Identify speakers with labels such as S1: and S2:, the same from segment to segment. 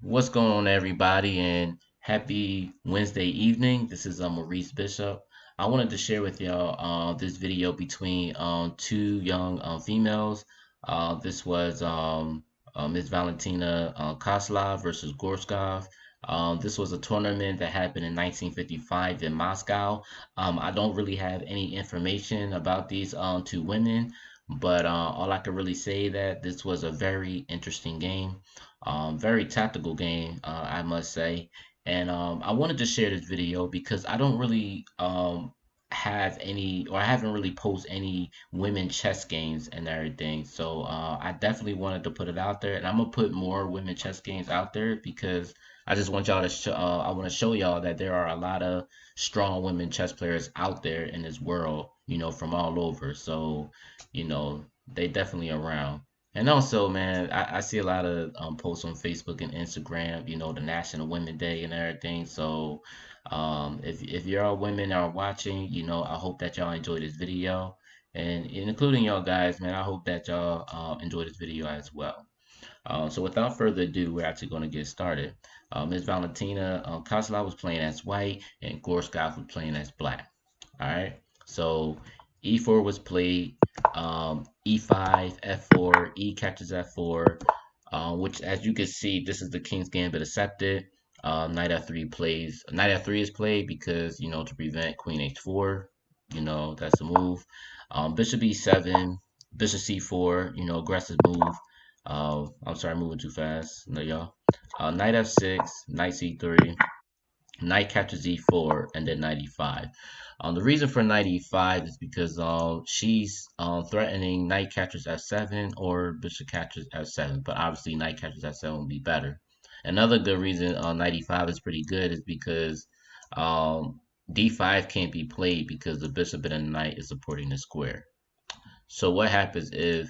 S1: What's going on, everybody, and happy Wednesday evening. This is Maurice Bishop. I wanted to share with y'all this video between two young females. This was Miss Valentina Kozlov versus Gorshkov. This was a tournament that happened in 1955 in Moscow. I don't really have any information about these two women, but all I can really say that this was a very interesting game. Very tactical game, I must say. And I wanted to share this video because I don't really have any, or I haven't really posted any women chess games and everything. So I definitely wanted to put it out there, and I'm gonna put more women chess games out there because I just want y'all to I want to show y'all that there are a lot of strong women chess players out there in this world, from all over. So, they definitely around. And also, man, I see a lot of posts on Facebook and Instagram, the National Women Day and everything. So, if y'all women are watching, I hope that y'all enjoy this video, and including y'all guys, man, I hope that y'all enjoy this video as well. So, without further ado, we're actually going to get started. Ms. Valentina Kozlov was playing as white, and Gorshkov was playing as black. All right. So E4 was played. E5, F4, E catches F4, which, as you can see, this is the King's Gambit accepted. Knight F3 is played because, to prevent Queen H4. That's the move. Bishop E7, Bishop C4, aggressive move. I'm sorry, moving too fast. No, y'all. Knight F6, Knight C3, Knight captures E4, and then Knight E5. The reason for Knight E5 is because she's threatening Knight captures F7 or Bishop captures F7, but obviously Knight captures F7 would be better. Another good reason Knight E5 is pretty good is because D5 can't be played because the Bishop and the Knight is supporting the square. So what happens if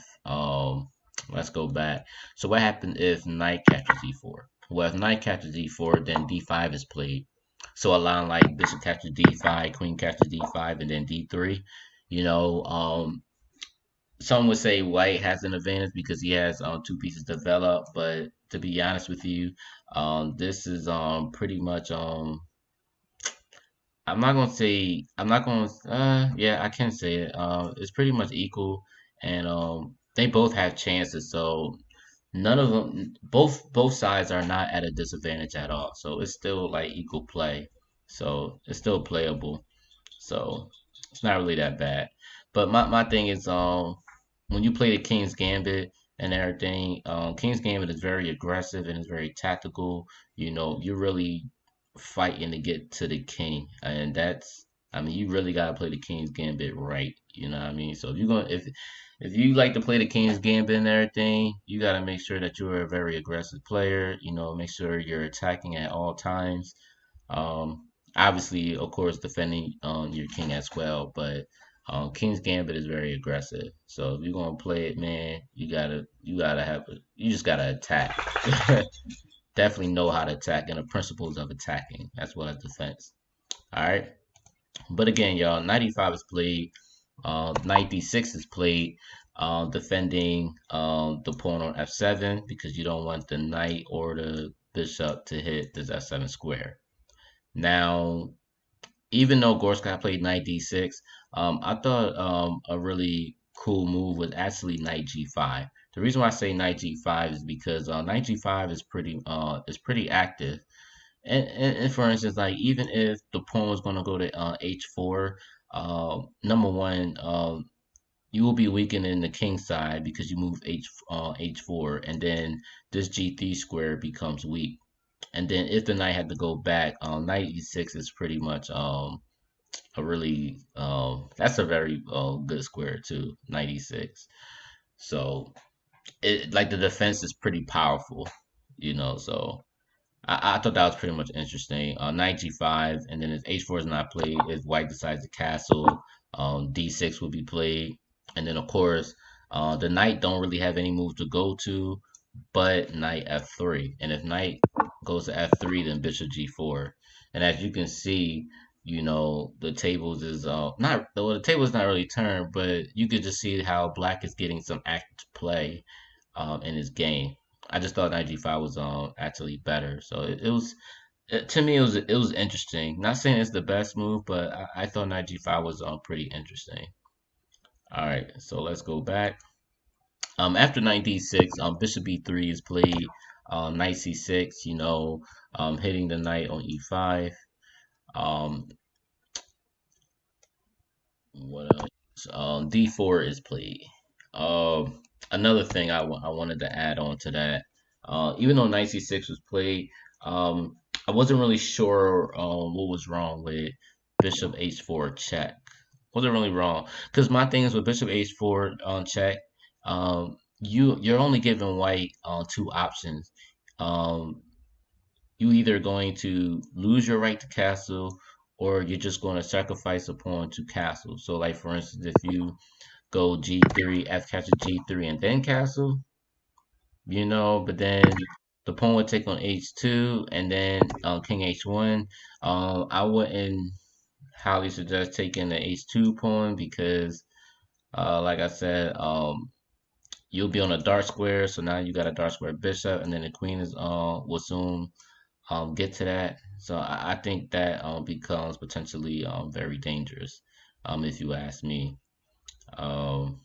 S1: let's go back. So what happens if Knight captures E4? Well, if Knight captures E4, then D5 is played. So a line like Bishop captures D5, Queen captures D5, and then D3. You know, um, some would say White has an advantage because he has two pieces developed, but to be honest with you, this is pretty much I'm not gonna yeah, I can say it. It's pretty much equal, and they both have chances, so none of them both sides are not at a disadvantage at all. So it's still like equal play. So it's still playable. So it's not really that bad. But my thing is when you play the King's Gambit and everything, King's Gambit is very aggressive and it's very tactical. You're really fighting to get to the king. And I mean, you really gotta play the King's Gambit right. You know what I mean? So if you like to play the King's Gambit and everything, you gotta make sure that you're a very aggressive player. Make sure you're attacking at all times. Obviously, of course, defending your king as well, but King's Gambit is very aggressive. So if you're gonna play it, man, you just gotta attack. Definitely know how to attack and the principles of attacking as well as defense. All right. But again, y'all, 95 is played. 96 is played. Defending the pawn on F7 because you don't want the knight or the bishop to hit this F7 square. Now, even though Gorshkov played knight d6, I thought a really cool move was actually knight g5. The reason why I say knight g5 is because knight g5 is pretty active. And for instance, like even if the pawn was going to go to h4, number one, you will be weakening the king side because you move h4, and then this g3 square becomes weak. And then if the knight had to go back, knight e6 is pretty much a really that's a very good square too, knight e6. So it like the defense is pretty powerful, So I thought that was pretty much interesting. Knight g5, and then if h4 is not played, if white decides to castle, d6 will be played, and then of course the knight don't really have any move to go to, but knight f3, and if knight goes to f3, then bishop g4, and as you can see, the tables is not well, the table is not really turned, but you could just see how black is getting some active play in his game. I just thought knight g5 was actually better. So to me it was interesting. Not saying it's the best move, but I thought knight g5 was pretty interesting. All right, so let's go back. After knight d6, bishop b3 is played. Knight c6, hitting the knight on e5. Um, what else? D4 is played. Another thing I wanted to add on to that, even though knight c6 was played, I wasn't really sure what was wrong with bishop h4 check. Wasn't really wrong because my thing is with bishop h4 on check, you're only giving white two options. Um, you either going to lose your right to castle or you're just going to sacrifice a pawn to castle. So like for instance, if you go g3, f catches g3 and then castle, but then the pawn would take on h2 and then king h1. I wouldn't highly suggest taking the h2 pawn because like I said, you'll be on a dark square, so now you got a dark square bishop, and then the queen is will soon get to that. So I think that becomes potentially very dangerous, if you ask me. Um,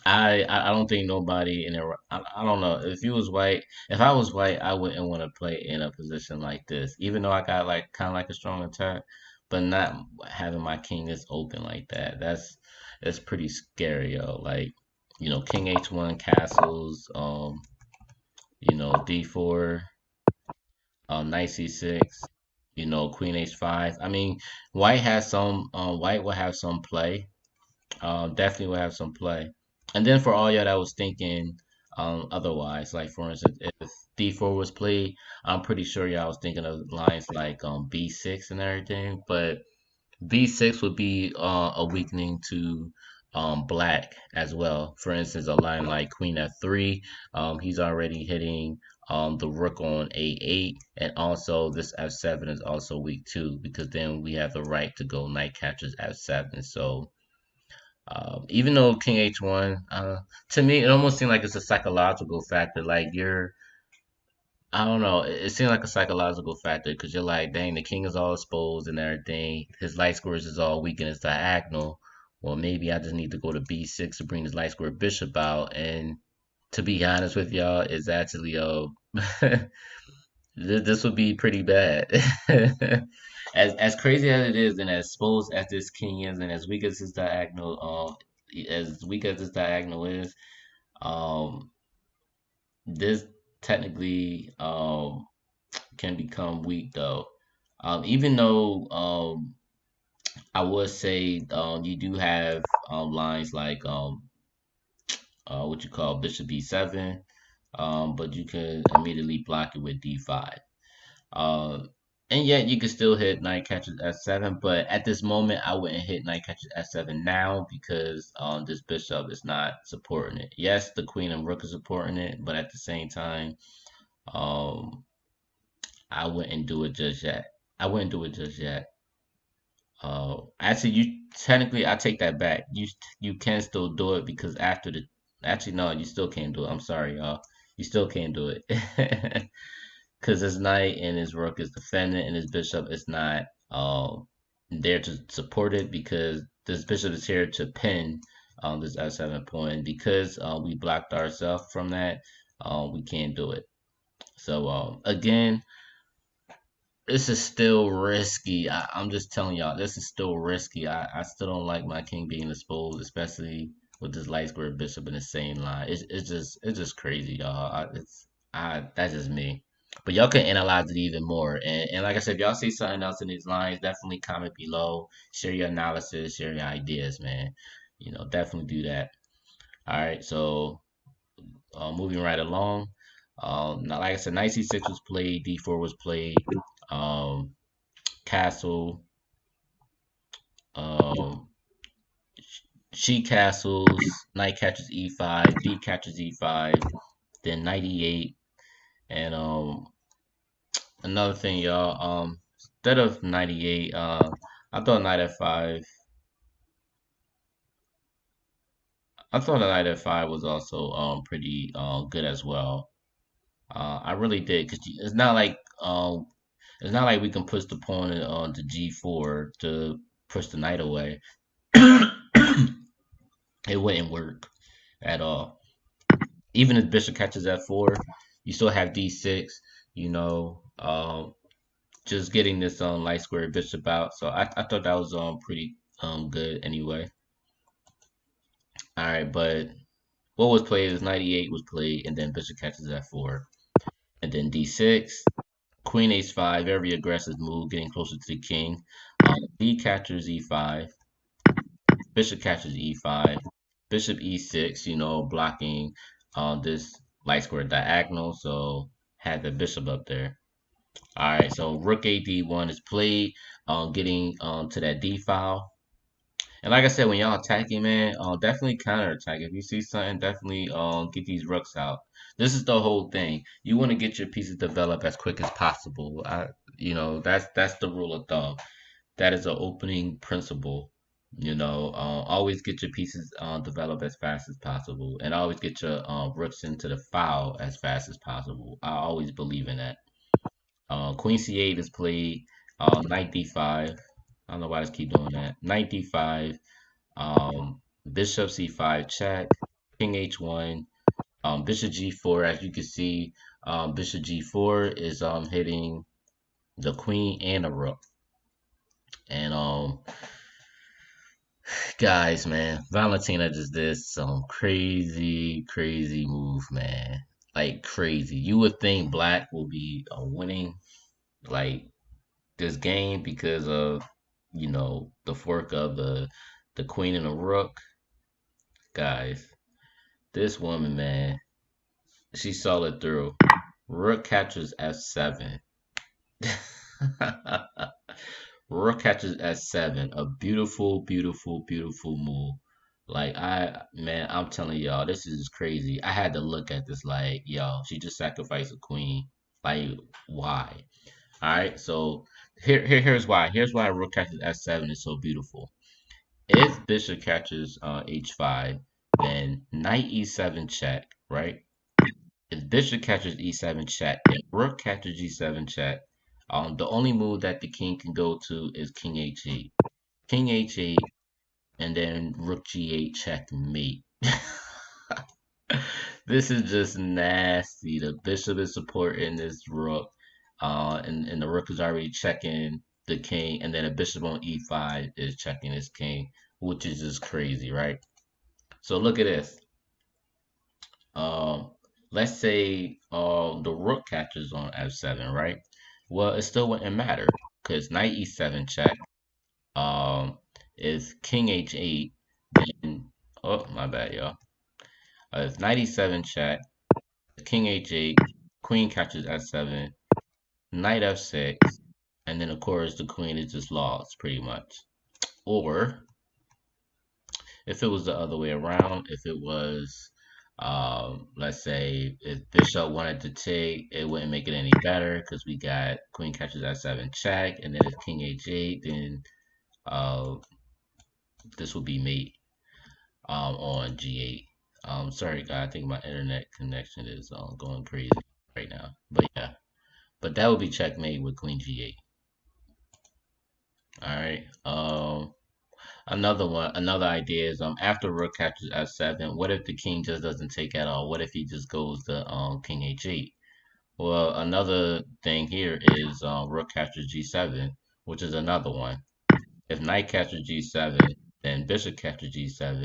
S1: I don't think nobody in there. I don't know if you was white. If I was white, I wouldn't want to play in a position like this, even though I got like kind of like a strong attack, but not having my king is open like that. That's pretty scary, yo. Like king h1 castles, d4, knight c6, queen h5. I mean, white will have some play. Definitely will have some play. And then for all y'all that was thinking otherwise, like for instance, if d4 was played, I'm pretty sure y'all was thinking of lines like b6 and everything. But b6 would be a weakening to black as well. For instance, a line like queen f3, he's already hitting the rook on a8, and also this f7 is also weak too because then we have the right to go knight catches f7. So even though King H1, to me, it almost seemed like it's a psychological factor. Like I don't know, it seemed like a psychological factor because you're like, dang, the king is all exposed and everything. His light squares is all weak and it's diagonal. Well, maybe I just need to go to b6 to bring this light square bishop out. And to be honest with y'all, it's actually this would be pretty bad. As crazy as it is, and as exposed as this king is, and as weak as this diagonal is, um, this technically can become weak though. Even though I would say you do have lines like what you call bishop b7, but you could immediately block it with d5. Um, and yet you can still hit knight catches f7, but at this moment I wouldn't hit knight catches f7 now because this bishop is not supporting it. Yes, the queen and rook is supporting it, but at the same time, um, I wouldn't do it just yet. I wouldn't do it just yet. Actually, you technically, I take that back. You can still do it because after the actually no, you still can't do it. I'm sorry, y'all. You still can't do it. Because his knight and his rook is defending, and his bishop is not there to support it because this bishop is here to pin this f7 point. Because we blocked ourselves from that, we can't do it. So again, this is still risky. I'm just telling y'all, this is still risky. I still don't like my king being exposed, especially with this light square bishop in the same line. It's just crazy, y'all. That's just me. But y'all can analyze it even more. And like I said, if y'all see something else in these lines, definitely comment below. Share your analysis, share your ideas, man. Definitely do that. All right, so moving right along. Now, like I said, knight c6 was played, d4 was played, um, castle, um, she castles, knight catches e5, d catches e5, then knight e8, and another thing, y'all, instead of 98, I thought knight f5. I thought the knight f5 was also pretty good as well. I really did because it's not like we can push the pawn on to g4 to push the knight away. It wouldn't work at all. Even if bishop catches f4, you still have d6. You know, just getting this light square bishop out. So I thought that was pretty good anyway. All right, but what was played is 98 was played, and then bishop catches f4, and then d6, queen h5, very aggressive move, getting closer to the king. D catches e5, bishop catches e5, bishop e6, you know, blocking this light square diagonal, so had the bishop up there. All right, so rook a d1 is played, getting to that d file. And like I said, when y'all attacking, man, definitely counter attack. If you see something, definitely get these rooks out. This is the whole thing. You want to get your pieces developed as quick as possible. You know, that's the rule of thumb. That is an opening principle. You know, always get your pieces developed as fast as possible, and always get your rooks into the file as fast as possible. I always believe in that. Queen c8 is played. Knight d5. I don't know why I just keep doing that. Knight d5. Bishop c5 check. King h1. Bishop g4. As you can see, bishop g4 is hitting the queen and the rook. And guys, man, Valentina just did some crazy move, man. Like crazy. You would think black will be winning like this game because of the fork of the queen and the rook. Guys, this woman, man, she saw it through. Rook catches f7. Rook catches s7. A beautiful move. Like man, I'm telling y'all, this is crazy. I had to look at this like, yo, she just sacrificed a queen. Like, why? All right, so here's why. Here's why rook catches f7 is so beautiful. If bishop catches h5, then knight e7 check, right? If bishop catches e7 check, if rook catches g7 check, the only move that the king can go to is king h8. King h8, and then rook g8 checkmate. This is just nasty. The bishop is supporting this rook, and the rook is already checking the king, and then a bishop on e5 is checking his king, which is just crazy, right? So look at this. Um, let's say the rook catches on f7, right? Well, it still wouldn't matter because knight e7 check is king h8, then oh my bad, y'all. If knight e7 check, king h8, queen catches f7, knight f6, and then of course the queen is just lost pretty much. Or if it was the other way around, if it was let's say if bishop wanted to take, it wouldn't make it any better because we got queen catches f7 check, and then if king h8, then uh, this will be mate on g8. Sorry guys, I think my internet connection is going crazy right now. But yeah, but that would be checkmate with queen g8. All right. Another idea is after rook captures f7, what if the king just doesn't take at all? What if he just goes to king h8? Well, another thing here is rook captures g7, which is another one. If knight captures g7, then bishop captures g7.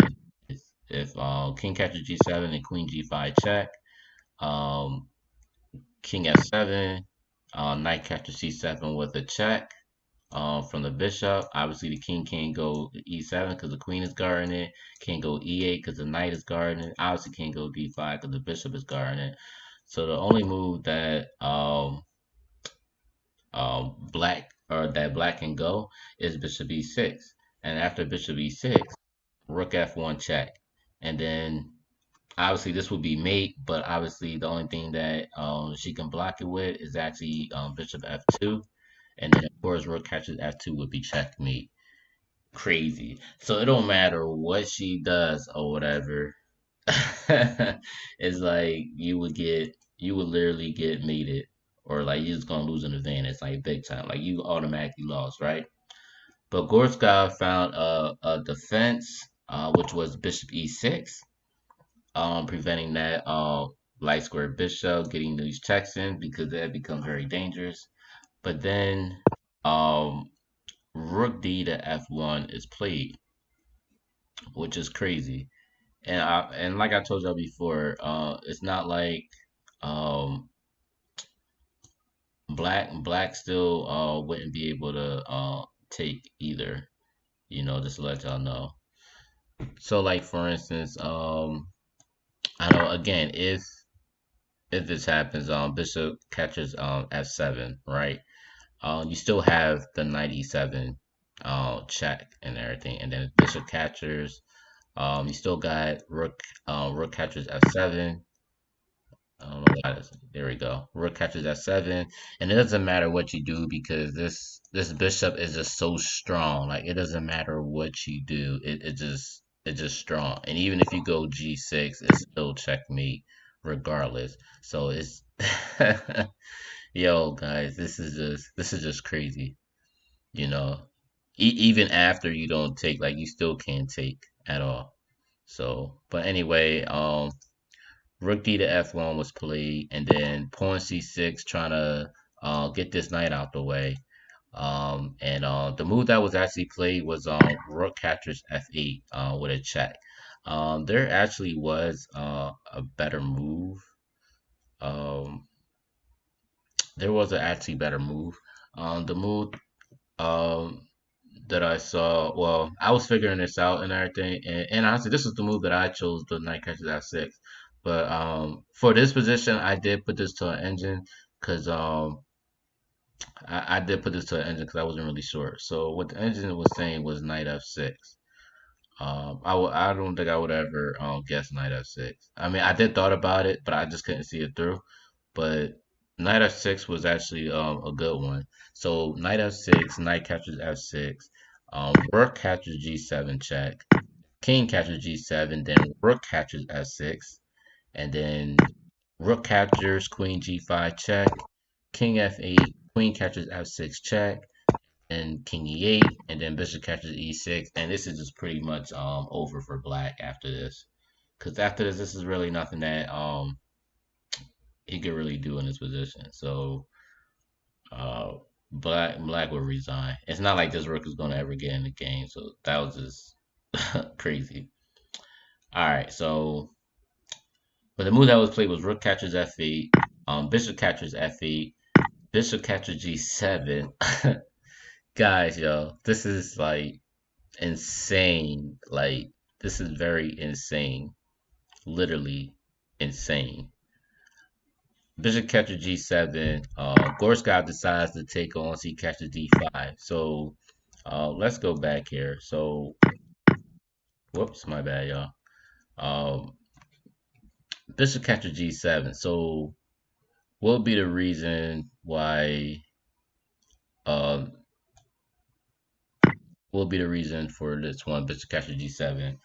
S1: If king captures g7 and queen g5 check, um, king f7, knight captures c7 with a check from the bishop. Obviously, the king can't go e7 because the queen is guarding it. Can't go e8 because the knight is guarding it. Obviously, can't go d5 because the bishop is guarding it. So the only move that black can go is bishop e6, and after bishop e6, rook f1 check, and then obviously this would be mate, but obviously the only thing that she can block it with is actually bishop f2, and then of course rook catches f2 would be checkmate. crazy. So it don't matter what she does or whatever. It's like you would literally get mated, or like you're just gonna lose an advantage like big time. Like you automatically lost, right? But Gorshkov found a defense, which was Bishop E6, preventing that light square bishop getting these checks in because that becomes very dangerous. But then um, Rook D to F1 is played, which is crazy. And like I told y'all before, it's not like um, black still wouldn't be able to take either. Just to let y'all know. So like for instance, I know again if this happens, Bishop catches F7, right? You still have the knight E7 check and everything, and then Bishop catches. You still got Rook catches F7. I don't know why there we go. Rook catches F7, and it doesn't matter what you do because this bishop is just so strong. Like it doesn't matter what you do, it's just strong. And even if you go G6, it's still checkmate regardless. So it's yo guys, this is just crazy. You know, even after you don't take, like you still can't take at all. So, but anyway, Rook D to F1 was played, and then Pawn C6 trying to get this knight out the way. And the move that was actually played was Rook captures F8 with a check. There actually was a better move. Um, there was an actually better move. The move um, that I saw, well, I was figuring this out and everything, and honestly, this was the move that I chose, the knight catches F6. But for this position, I did put this to an engine because I did put this to an engine because I wasn't really sure. So what the engine was saying was knight F6. I don't think I would ever guess knight F6. I mean, I did thought about it, but I just couldn't see it through. But knight F6 was actually a good one. So knight F6, knight captures F6, rook captures G7 check, king captures G7, then rook captures F6, and then rook captures queen G5 check, king F8, queen captures F6 check, and king E8, and then bishop captures E6, and this is just pretty much over for black after this. Because after this, this is really nothing that he could really do in this position. So uh, black will resign. It's not like this rook is gonna ever get in the game. So that was just crazy. All right, so but the move that was played was rook catches F8, bishop catches F8, bishop catches G7. Guys, yo, this is like insane. Like this is very insane. Literally insane. Bishop catches G7. Gorshkov decides to take on, so he catches D5. So let's go back here. So whoops, my bad, y'all. Um, Bishop catches G7. So what would be the reason why? Um, what would be the reason for this one? Bishop catches G7.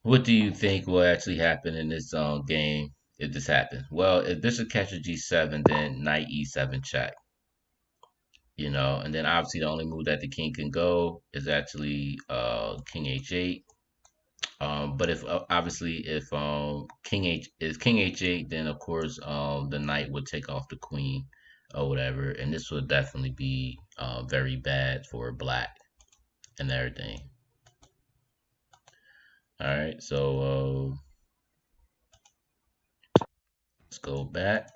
S1: What do you think will actually happen in this game if this happens? Well, if Bishop catches G7, then Knight E7 check. And then obviously the only move that the king can go is actually King H8. But if obviously if King H8, then of course the knight would take off the queen or whatever, and this would definitely be very bad for black and everything. All right, so let's go back.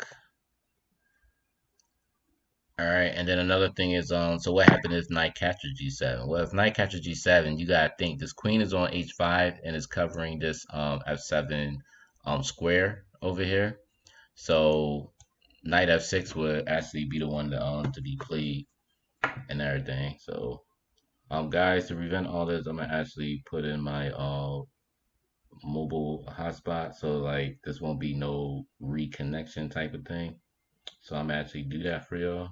S1: All right, and then another thing is, so what happened if knight captures G7? Well, if knight captures G7, you gotta think this queen is on H5 and is covering this F7 square over here. So knight F6 would actually be the one to be played and everything. So guys, to prevent all this, I'm gonna actually put in my mobile hotspot, so like this won't be no reconnection type of thing. So I'm gonna actually do that for y'all.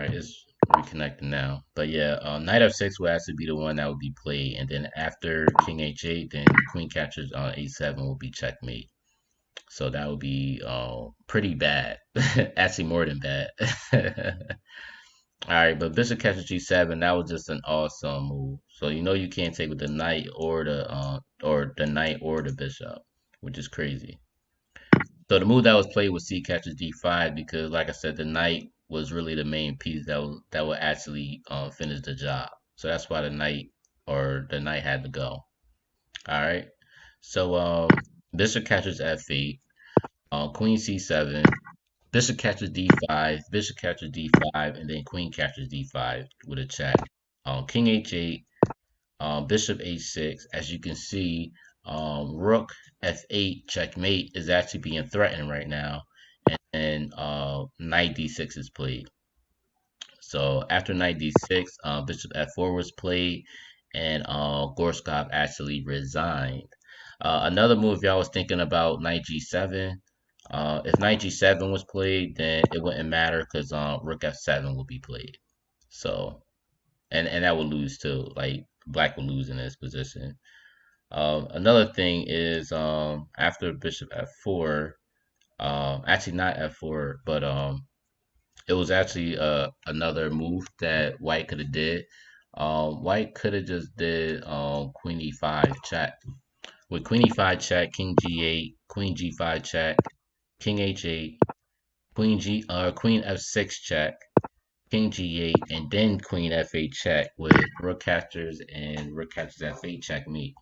S1: right, it's reconnecting now. But yeah, knight f6 will actually be the one that will be played, and then after king h8, then queen captures on a7 will be checkmate. So that would be pretty bad. Actually, more than bad. All right, but bishop catches g7. That was just an awesome move. So you know you can't take with the knight or the knight or the bishop, which is crazy. So the move that was played was c catches d5 because, like I said, the knight was really the main piece that would actually finish the job. So that's why the knight had to go. All right. So bishop catches f8, queen c7, bishop catches d5, bishop catches d5, and then queen catches d5 with a check. King h8, bishop h6. As you can see, rook f8 checkmate is actually being threatened right now, and knight d6 is played. So after knight d6, bishop f4 was played, and Gorshkov actually resigned. Another move y'all was thinking about knight g7. If knight g7 was played, then it wouldn't matter because rook f7 will be played. So, and that would lose too. Like black will lose in this position. Another thing is after bishop f4, actually not f4, but it was actually another move that white could have did. White could have just did queen e5 check. With queen e5 check, king g8, queen g5 check, king h8, queen f6 check, king g8, and then queen f8 check with rook captures and rook captures f8 checkmate.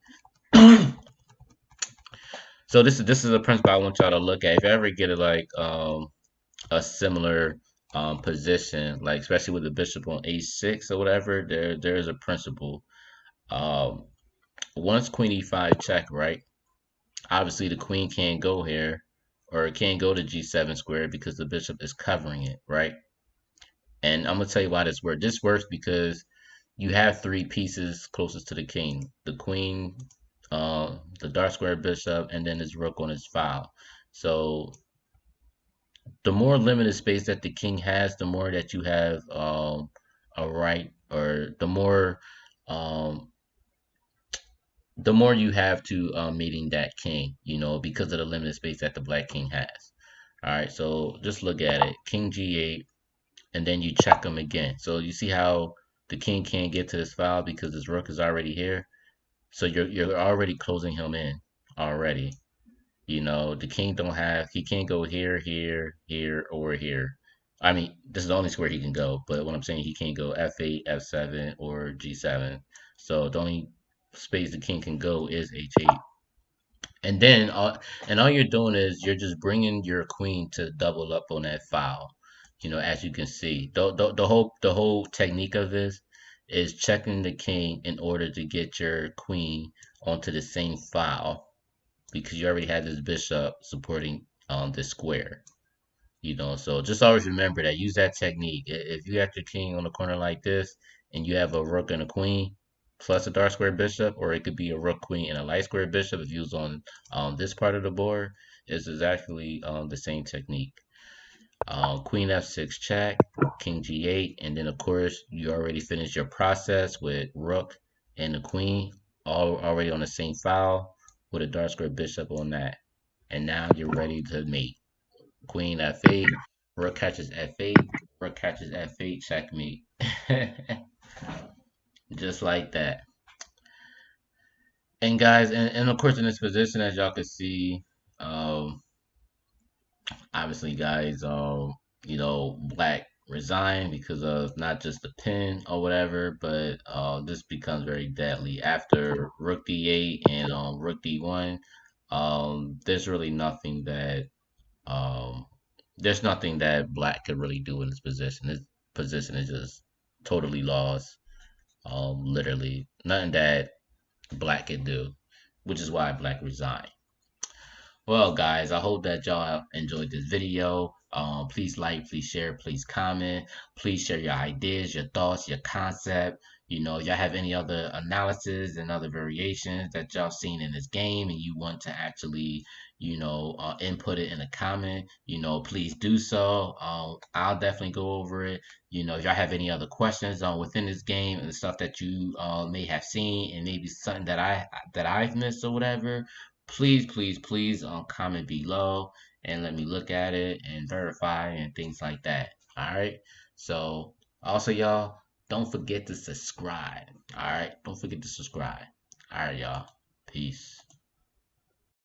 S1: So this is a principle I want y'all to look at. If you ever get a similar position, like especially with the bishop on a6 or whatever, there is a principle. Um, Once queen e5 check, right? Obviously the queen can't go here, or it can't go to g7 square because the bishop is covering it, right? And I'm gonna tell you why this works. This works because you have three pieces closest to the king: the queen, the dark square bishop, and then his rook on his file. So the more limited space that the king has, the more that you have a right, or um, the more you have to meeting that king, because of the limited space that the black king has. All right, so just look at it: king g8, and then you check him again. So you see how the king can't get to his file because his rook is already here. So you're already closing him in already. The king he can't go here, here, here, or here. I mean, this is the only square he can go, but what I'm saying, he can't go f8, f7, or g7. So the only space the king can go is h8. And then, all you're doing is you're just bringing your queen to double up on that file. As you can see, the whole technique of this is checking the king in order to get your queen onto the same file, because you already have this bishop supporting this square. So just always remember that. Use that technique. If you have your king on a corner like this, and you have a rook and a queen plus a dark square bishop, or it could be a rook queen and a light square bishop if you was on this part of the board, is exactly the same technique. Queen f6 check, king g8, and then of course you already finished your process with rook and the queen all already on the same file with a dark square bishop on that. And now you're ready to mate. Queen f8, rook catches f8, rook catches f8, checkmate. Just like that. And guys, and of course in this position, as y'all can see, um, obviously guys, black resigned because of not just the pin or whatever, but this becomes very deadly after rook d8 and rook d1. There's really nothing that um, black could really do in this position. This position is just totally lost. Literally nothing that black could do, which is why black resigned. Well, guys, I hope that y'all enjoyed this video. Please like, please share, please comment, please share your ideas, your thoughts, your concept, y'all have any other analysis and other variations that y'all seen in this game and you want to actually, input it in a comment, please do so. I'll definitely go over it. If y'all have any other questions on within this game and the stuff that you may have seen and maybe something that I've missed or whatever, please comment below and let me look at it and verify and things like that. All right. So also, y'all, don't forget to subscribe. All right. Don't forget to subscribe. All right, y'all. Peace.